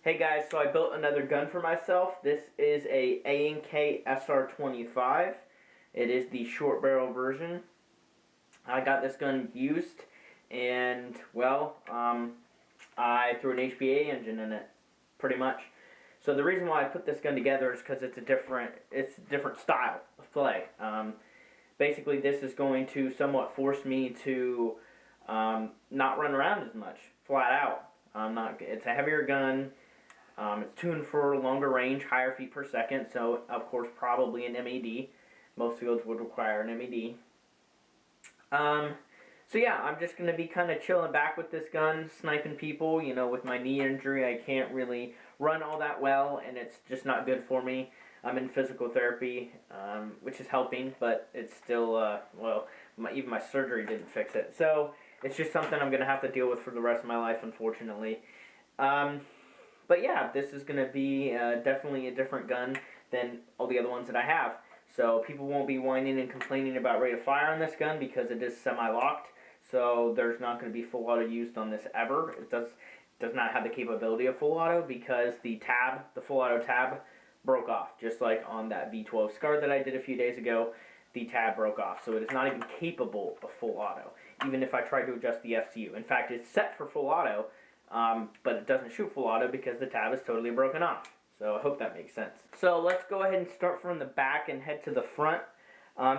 Hey guys, so I built another gun for myself. This is a A&K SR25. It is the short barrel version. I got this gun used, and I threw an HPA engine in it, pretty much. So the reason why I put this gun together is because it's a different style of play. Basically, this is going to somewhat force me to not run around as much, flat out. It's a heavier gun. It's tuned for longer range, higher feet per second, so of course probably an MED. Most fields would require an MED. So yeah, I'm just going to be kind of chilling back with this gun, sniping people. You know, with my knee injury, I can't really run all that well, and it's just not good for me. I'm in physical therapy, which is helping, but it's still, even my surgery didn't fix it. So it's just something I'm going to have to deal with for the rest of my life, unfortunately. But yeah, this is going to be definitely a different gun than all the other ones that I have. So people won't be whining and complaining about rate of fire on this gun because it is semi-locked. So there's not going to be full auto used on this ever. It does not have the capability of full auto because the full auto tab, broke off. Just like on that V12 SCAR that I did a few days ago, the tab broke off. So it is not even capable of full auto, even if I tried to adjust the FCU. In fact, it's set for full auto, but it doesn't shoot full auto because the tab is totally broken off. So I hope that makes sense. So let's go ahead and start from the back and head to the front.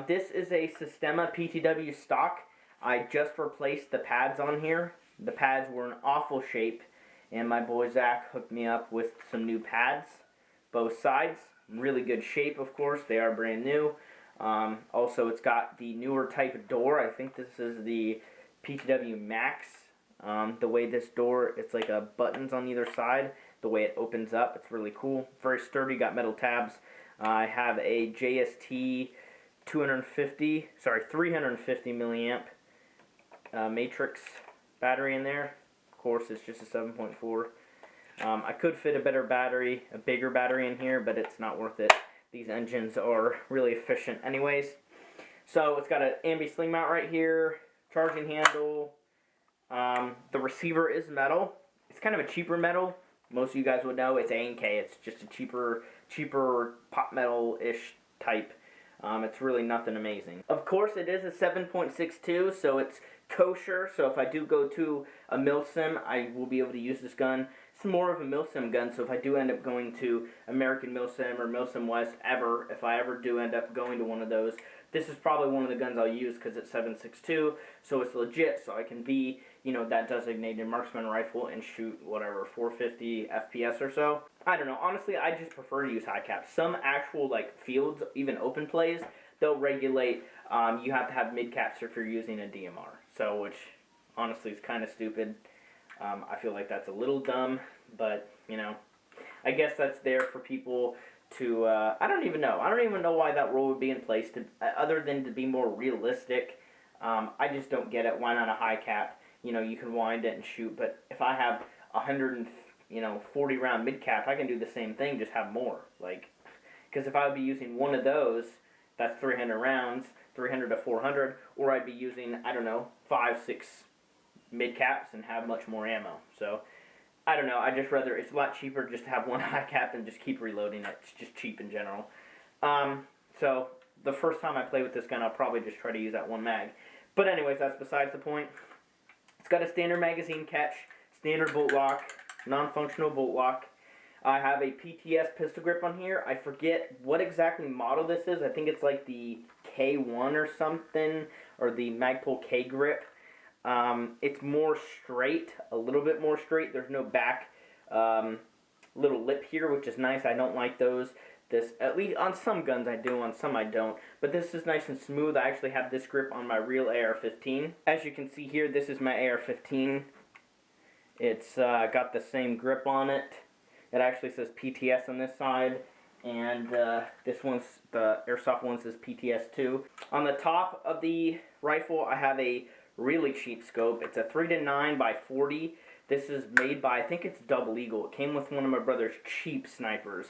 This is a Sistema PTW stock. I just replaced the pads on here. The pads were in awful shape, and my boy Zach hooked me up with some new pads, both sides. Really good shape, of course. They are brand new. Also, it's got the newer type of door. I think this is the PTW Max. The way this door, it's like buttons on either side. The way it opens up, it's really cool. Very sturdy, got metal tabs. I have a JST 350 milliamp matrix battery in there. Of course, it's just a 7.4. I could fit a bigger battery in here, but it's not worth it. These engines are really efficient anyways. So it's got an ambi sling mount right here, charging handle. The receiver is metal. It's kind of a cheaper metal. Most of you guys would know it's A&K. It's just a cheaper pop metal-ish type. It's really nothing amazing. Of course, it is a 7.62, so it's kosher. So if I do go to a milsim, I will be able to use this gun. It's more of a milsim gun, so if I do end up going to American Milsim or Milsim West if I ever do end up going to one of those, this is probably one of the guns I'll use because it's 7.62, so it's legit, so I can be, that designated marksman rifle and shoot, 450 FPS or so. I don't know. Honestly, I just prefer to use high caps. Some actual, fields, even open plays, they'll regulate, you have to have mid caps if you're using a DMR, so, which, honestly, is kind of stupid. I feel like that's a little dumb, but, I guess that's there for people to, I don't even know why that rule would be in place, other than to be more realistic. I just don't get it. Why not a high cap? You can wind it and shoot, but if I have 140 round mid cap, I can do the same thing, just have more. Because if I would be using one of those, that's 300 rounds, 300 to 400, or I'd be using, 5, 6 mid caps and have much more ammo. So I don't know. I just rather, it's a lot cheaper just to have one high cap and just keep reloading it. It's just cheap in general. So the first time I play with this gun, I'll probably just try to use that one mag. But anyways, that's besides the point. It's got a standard magazine catch, standard bolt lock, non-functional bolt lock. I have a PTS pistol grip on here. I forget what exactly model this is. I think it's like the K1 or something, or the Magpul K grip. It's more straight, a little bit more straight. There's no back little lip here, which is nice. I don't like those. This, at least on some guns I do, on some I don't. But this is nice and smooth. I actually have this grip on my real AR-15. As you can see here, this is my AR-15. It's got the same grip on it. It actually says PTS on this side. And this one's, the airsoft one says PTS2. On the top of the rifle, I have a really cheap scope. It's a 3-9 by 40. This is made by, I think it's Double Eagle. It came with one of my brother's cheap snipers.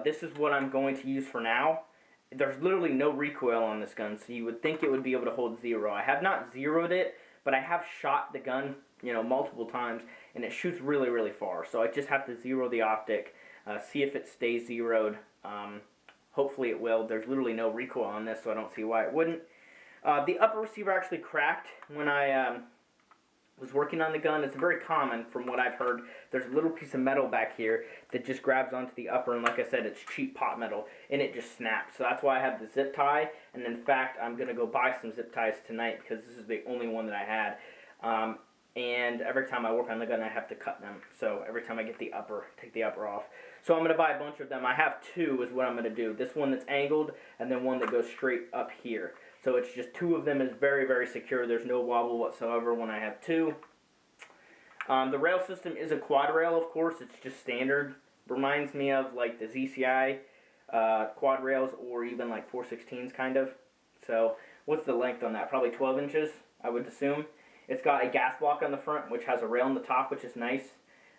This is what I'm going to use for now. There's literally no recoil on this gun, so you would think it would be able to hold 0. I have not zeroed it, but I have shot the gun, multiple times, and it shoots really, really far. So I just have to zero the optic, see if it stays zeroed. Hopefully it will. There's literally no recoil on this, so I don't see why it wouldn't. The upper receiver actually cracked when I was working on the gun. It's very common from what I've heard. There's a little piece of metal back here that just grabs onto the upper, and like I said, it's cheap pot metal, and it just snaps. So that's why I have the zip tie, and in fact, I'm going to go buy some zip ties tonight because this is the only one that I had. And every time I work on the gun, I have to cut them. So every time I get the upper, take the upper off. So I'm going to buy a bunch of them. I have two is what I'm going to do. This one that's angled, and then one that goes straight up here. So it's just two of them is very, very secure. There's no wobble whatsoever when I have two. The rail system is a quad rail, of course. It's just standard. Reminds me of like the ZCI quad rails, or even like 416s kind of. So what's the length on that? Probably 12 inches, I would assume. It's got a gas block on the front, which has a rail on the top, which is nice.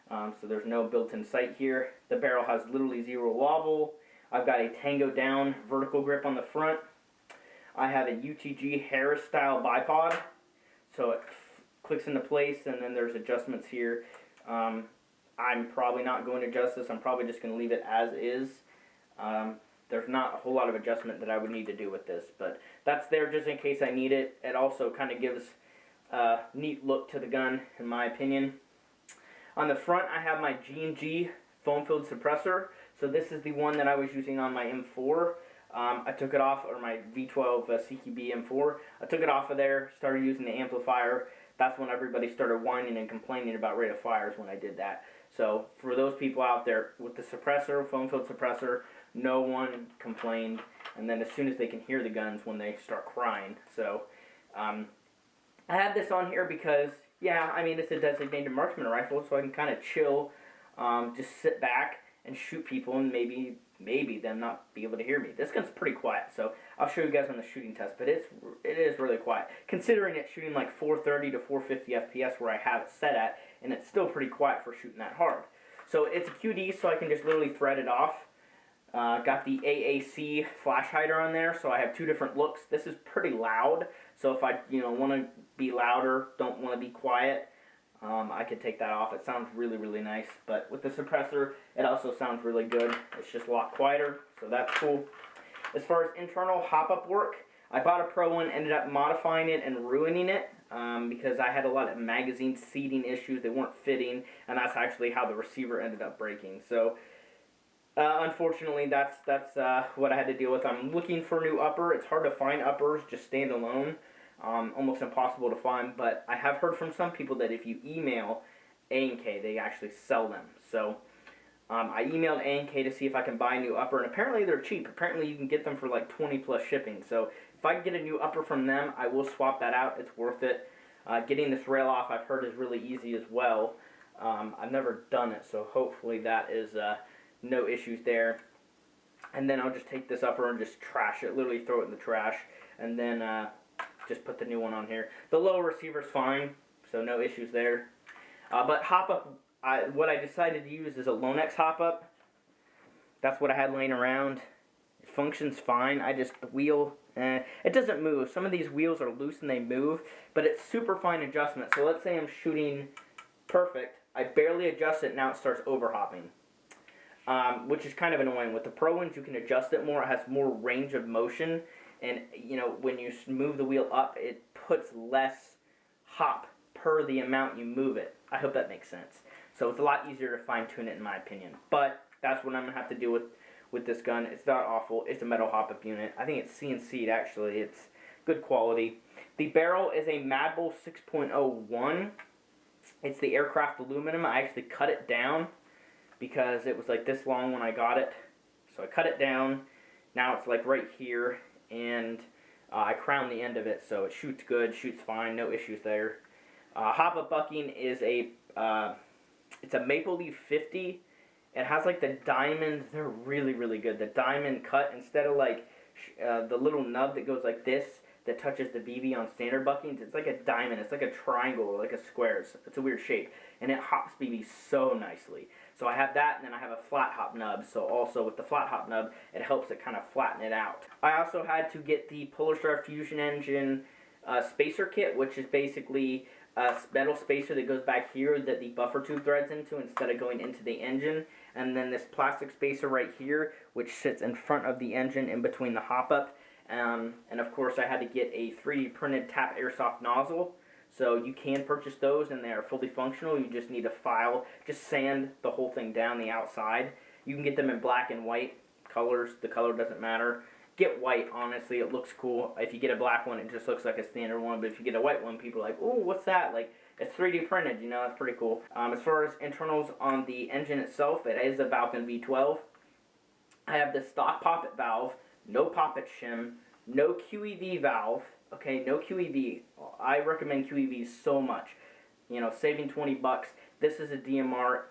So there's no built-in sight here. The barrel has literally zero wobble. I've got a Tango down vertical grip on the front. I have a UTG Harris style bipod, so it clicks into place, and then there's adjustments here. I'm probably not going to adjust this. I'm probably just going to leave it as is. There's not a whole lot of adjustment that I would need to do with this, but that's there just in case I need it. It also kind of gives a neat look to the gun, in my opinion. On the front, I have my G&G foam-filled suppressor. So this is the one that I was using on my M4. I took it off, or my V12 CQB M4. I took it off of there, started using the amplifier. That's when everybody started whining and complaining about rate of fires when I did that. So for those people out there, with the suppressor, foam-filled suppressor, no one complained. And then as soon as they can hear the guns, when they start crying. So I have this on here because, yeah, I mean, it's a designated marksman rifle, so I can kind of chill, just sit back and shoot people, and maybe them not be able to hear me. This gun's pretty quiet, so I'll show you guys on the shooting test, but it is really quiet. Considering it's shooting like 430 to 450 FPS where I have it set at, and it's still pretty quiet for shooting that hard. So it's a QD, so I can just literally thread it off. Got the AAC flash hider on there, so I have two different looks. This is pretty loud, so if I want to be louder, don't want to be quiet, I could take that off. It sounds really, really nice. But with the suppressor, it also sounds really good. It's just a lot quieter, so that's cool. As far as internal hop-up work, I bought a Pro one, ended up modifying it and ruining it because I had a lot of magazine seating issues. They weren't fitting, and that's actually how the receiver ended up breaking. So unfortunately, that's what I had to deal with. I'm looking for a new upper. It's hard to find uppers just standalone. Almost impossible to find, but I have heard from some people that if you email A&K, they actually sell them. So I emailed A&K to see if I can buy a new upper, and apparently they're cheap. Apparently you can get them for like 20 plus shipping. So if I can get a new upper from them, I will swap that out. It's worth it. Getting this rail off, I've heard, is really easy as well. I've never done it, so hopefully that is no issues there. And then I'll just take this upper and just trash it, literally throw it in the trash, and then just put the new one on here. The lower receiver's fine, so no issues there. But hop-up, what I decided to use is a Lonex hop-up. That's what I had laying around. It functions fine. The wheel, it doesn't move. Some of these wheels are loose and they move, but it's super fine adjustment. So let's say I'm shooting perfect. I barely adjust it, now it starts over-hopping. Which is kind of annoying. With the Pro ones, you can adjust it more. It has more range of motion. And, when you move the wheel up, it puts less hop per the amount you move it. I hope that makes sense. So it's a lot easier to fine-tune it, in my opinion. But that's what I'm going to have to do with this gun. It's not awful. It's a metal hop-up unit. I think it's CNC'd, actually. It's good quality. The barrel is a Mad Bull 6.01. It's the aircraft aluminum. I actually cut it down because it was like this long when I got it. So I cut it down. Now it's like right here. And I crowned the end of it, so it shoots good, shoots fine, no issues there. Hop-up bucking is it's a Maple Leaf 50. It has like the diamond, they're really, really good. The diamond cut, instead of like the little nub that goes like this, that touches the BB on standard buckings, it's like a diamond, it's like a triangle or like a square, it's a weird shape. And it hops BB so nicely. So I have that, and then I have a flat hop nub. So also with the flat hop nub, it helps it kind of flatten it out. I also had to get the Polar Star Fusion Engine spacer kit, which is basically metal spacer that goes back here that the buffer tube threads into instead of going into the engine, and then this plastic spacer right here which sits in front of the engine in between the hop-up, and of course I had to get a 3D printed tap airsoft nozzle. So you can purchase those and they are fully functional. You just need a file, just sand the whole thing down the outside. You can get them in black and white colors, the color doesn't matter. Get white, honestly, it looks cool. If you get a black one, it just looks like a standard one, but if you get a white one, people are like, ooh, what's that? Like, it's 3D printed, you know, that's pretty cool. As far as internals on the engine itself, it is a Valken V12. I have the stock poppet valve, no poppet shim, no QEV valve, okay, no QEV. I recommend QEVs so much. You know, saving 20 bucks. This is a DMR.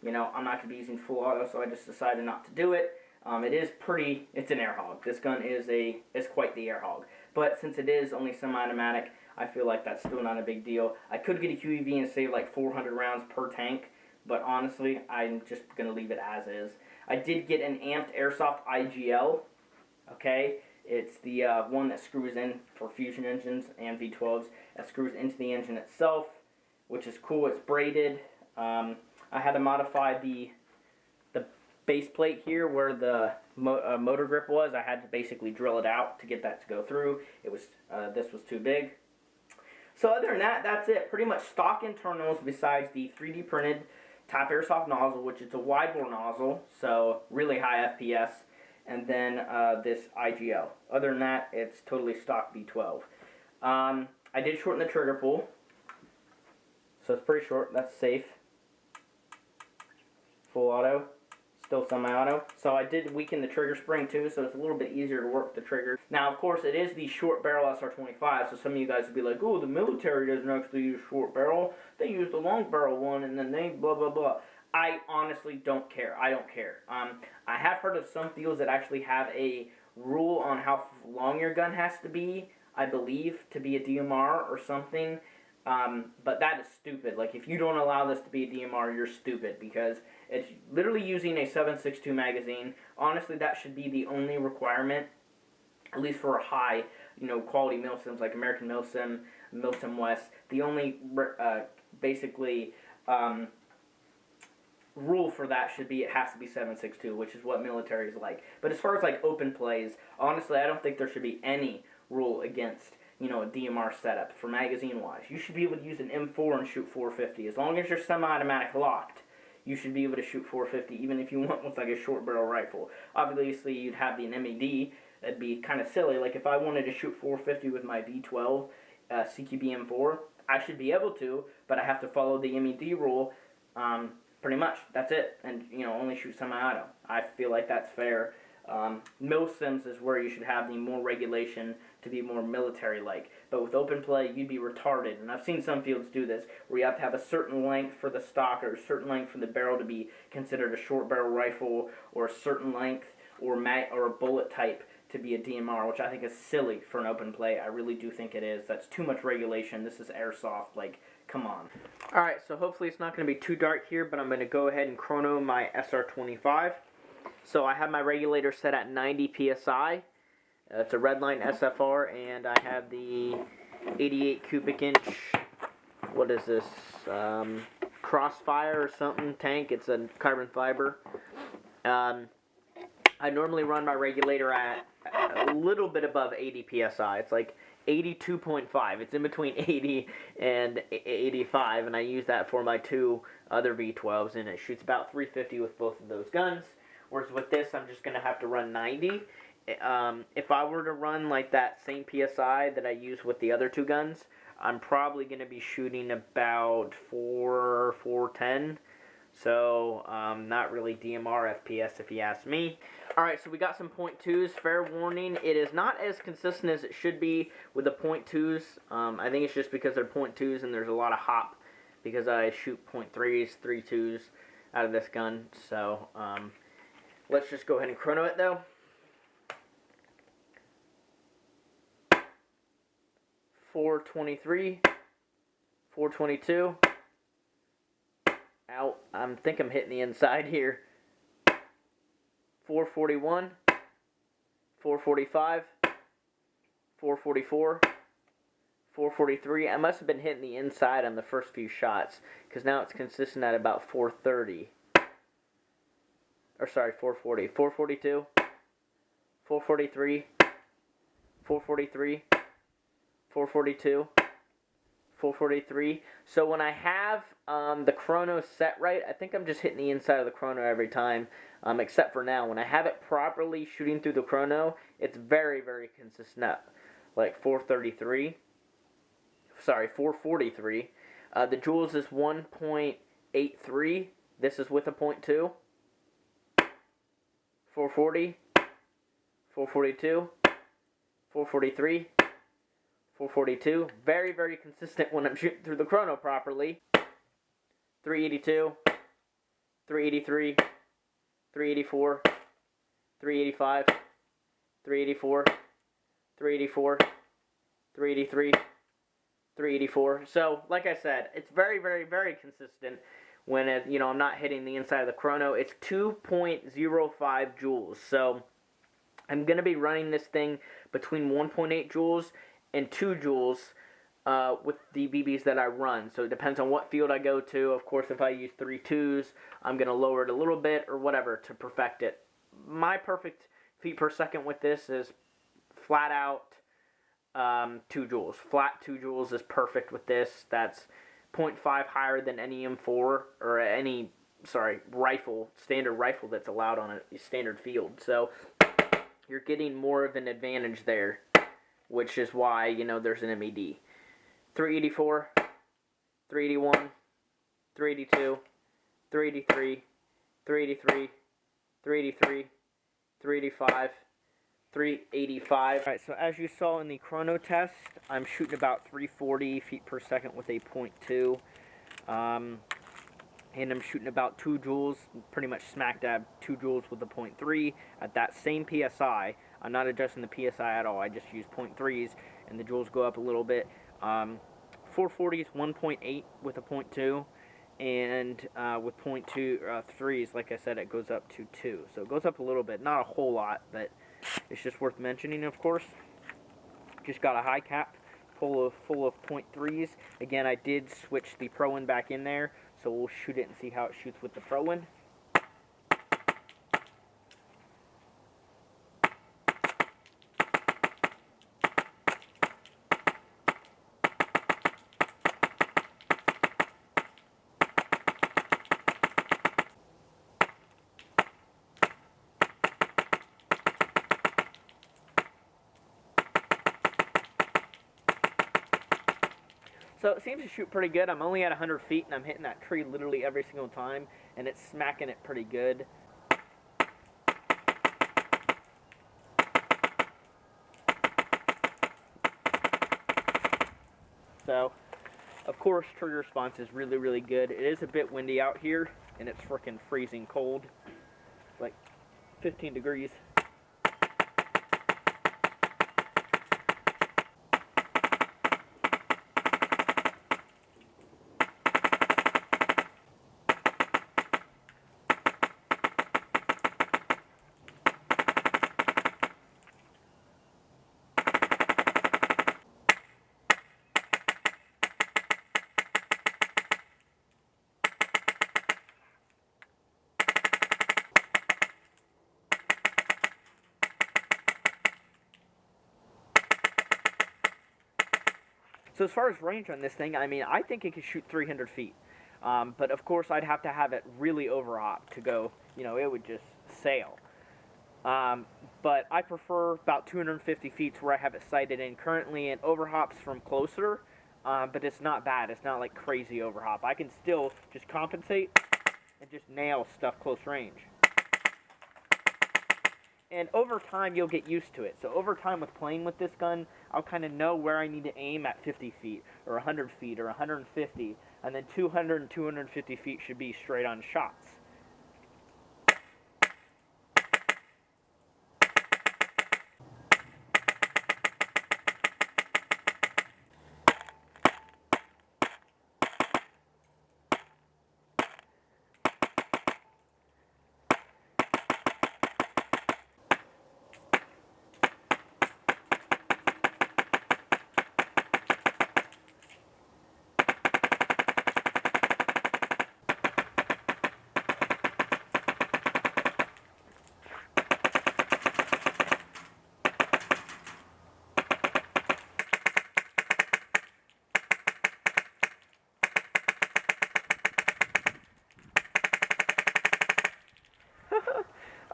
You know, I'm not going to be using full auto, so I just decided not to do it. It is pretty, it's an air hog. This gun is quite the air hog. But since it is only semi-automatic, I feel like that's still not a big deal. I could get a QEV and save like 400 rounds per tank, but honestly, I'm just going to leave it as is. I did get an amped airsoft IGL, okay? It's the one that screws in for fusion engines and V12s. That screws into the engine itself, which is cool. It's braided. I had to modify the base plate here where the motor grip was. I had to basically drill it out to get that to go through. It was this was too big. So other than that, that's it. Pretty much stock internals besides the 3D printed tap airsoft nozzle, which is a wide bore nozzle, so really high FPS, and then this IGL. Other than that, it's totally stock V12. I did shorten the trigger pull, so it's pretty short. That's safe. Full auto. Still semi-auto. So I did weaken the trigger spring too, so it's a little bit easier to work the trigger. Now, of course, it is the short barrel SR25, so some of you guys would be like, oh, the military doesn't actually use short barrel. They use the long barrel one, and then they blah, blah, blah. I honestly don't care. I don't care. I have heard of some fields that actually have a rule on how long your gun has to be, I believe, to be a DMR or something. But that is stupid. Like, if you don't allow this to be a DMR, you're stupid, because it's literally using a 7.62 magazine. Honestly, that should be the only requirement, at least for a high, you know, quality milsims like American Milsim, Milsim West. The only, basically, rule for that should be it has to be 7.62, which is what military is like. But as far as, like, open plays, honestly, I don't think there should be any rule against, you know, a DMR setup for magazine-wise. You should be able to use an M4 and shoot 450. As long as you're semi-automatic locked, you should be able to shoot 450, even if you want with like a short barrel rifle. Obviously, you'd have the MED. That'd be kind of silly. Like, if I wanted to shoot 450 with my V12 CQB M4, I should be able to, but I have to follow the MED rule. Pretty much, that's it. And, you know, only shoot semi-auto. I feel like that's fair. Milsims is where you should have the more regulation to be more military-like. But with open play, you'd be retarded. And I've seen some fields do this, where you have to have a certain length for the stock or a certain length for the barrel to be considered a short barrel rifle, or a certain length or a bullet type to be a DMR, which I think is silly for an open play. I really do think it is. That's too much regulation. This is airsoft. Like, come on. Alright, so hopefully it's not going to be too dark here, but I'm going to go ahead and chrono my SR25. So I have my regulator set at 90 PSI. It's a Redline SFR, and I have the 88 cubic inch, what is this, Crossfire or something tank. It's a carbon fiber. I normally run my regulator at a little bit above 80 PSI. It's like 82.5. It's in between 80 and 85, and I use that for my two other V12s, and it shoots about 350 with both of those guns. Whereas with this, I'm just going to have to run 90. If I were to run like that same PSI that I use with the other two guns, I'm probably going to be shooting about 410. So, not really DMR FPS if you ask me. Alright, so we got some .2s. Fair warning, it is not as consistent as it should be with the .2s. I think it's just because they're .2s and there's a lot of hop, because I shoot .3s, 3.2s out of this gun. So, let's just go ahead and chrono it though. 423, 422. Out. I think I'm hitting the inside here. 441, 445, 444, 443. I must have been hitting the inside on the first few shots, because now it's consistent at about 430. Or sorry, 440. 442, 443, 443, 442, 443. So when I have the chrono set right, I think I'm just hitting the inside of the chrono every time, except for now. When I have it properly shooting through the chrono, it's very, very consistent at like 433. Sorry, 443. The joules is 1.83. This is with a 0.2. 440, 442, 443, 442. Very, very consistent when I'm shooting through the chrono properly. 382, 383, 384, 385, 384, 384, 383, 384. So, like I said, it's very, very, very consistent when I'm not hitting the inside of the chrono. It's 2.05 joules. So I'm going to be running this thing between 1.8 joules and 2 joules with the BBs that I run. So it depends on what field I go to. Of course, if I use 3.2s, I'm going to lower it a little bit or whatever to perfect it. My perfect feet per second with this is flat out 2 joules. Flat 2 joules is perfect with this. That's 0.5 higher than any M4 or any, standard rifle that's allowed on a standard field. So you're getting more of an advantage there, which is why, there's an MED. 384, 381, 382, 383, 383, 383, 385, 385. Alright, so as you saw in the chrono test, I'm shooting about 340 feet per second with a 0.2. And I'm shooting about 2 joules, pretty much smack dab 2 joules with a 0.3 at that same PSI. I'm not adjusting the PSI at all, I just use 0.3s and the joules go up a little bit. 440 is 1.8 with a 0.2. And with 0.3s, like I said, it goes up to 2. So it goes up a little bit, not a whole lot, but it's just worth mentioning, of course. Just got a high cap full of 0.3s. Again, I did switch the Pro One back in there, so we'll shoot it and see how it shoots with the Pro One. So it seems to shoot pretty good. I'm only at 100 feet and I'm hitting that tree literally every single time, and it's smacking it pretty good. So, of course, trigger response is really, really good. It is a bit windy out here, and it's freaking freezing cold. It's like 15 degrees. So as far as range on this thing, I mean, I think it could shoot 300 feet. But of course, I'd have to have it really over-op to go, it would just sail. But I prefer about 250 feet to where I have it sighted in. Currently, it overhops from closer, but it's not bad. It's not like crazy overhop. I can still just compensate and just nail stuff close range. And over time, you'll get used to it. So over time with playing with this gun, I'll kind of know where I need to aim at 50 feet, or 100 feet, or 150, and then 200 and 250 feet should be straight on shots.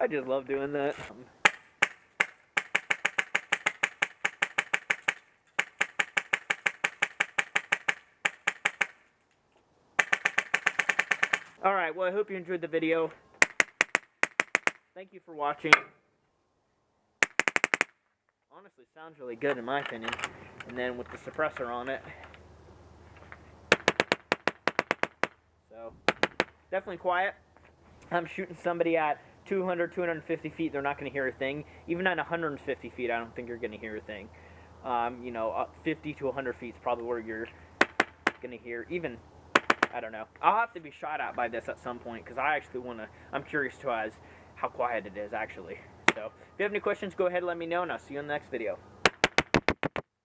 I just love doing that. Alright, well I hope you enjoyed the video. Thank you for watching. Honestly, sounds really good in my opinion. And then with the suppressor on it. So, definitely quiet. I'm shooting somebody at 200, 250 feet, they're not going to hear a thing. Even at 150 feet, I don't think you're going to hear a thing. 50 to 100 feet is probably where you're going to hear, even, I don't know. I'll have to be shot at by this at some point, because I actually want to, I'm curious to as how quiet it is, actually. So, if you have any questions, go ahead and let me know, and I'll see you in the next video.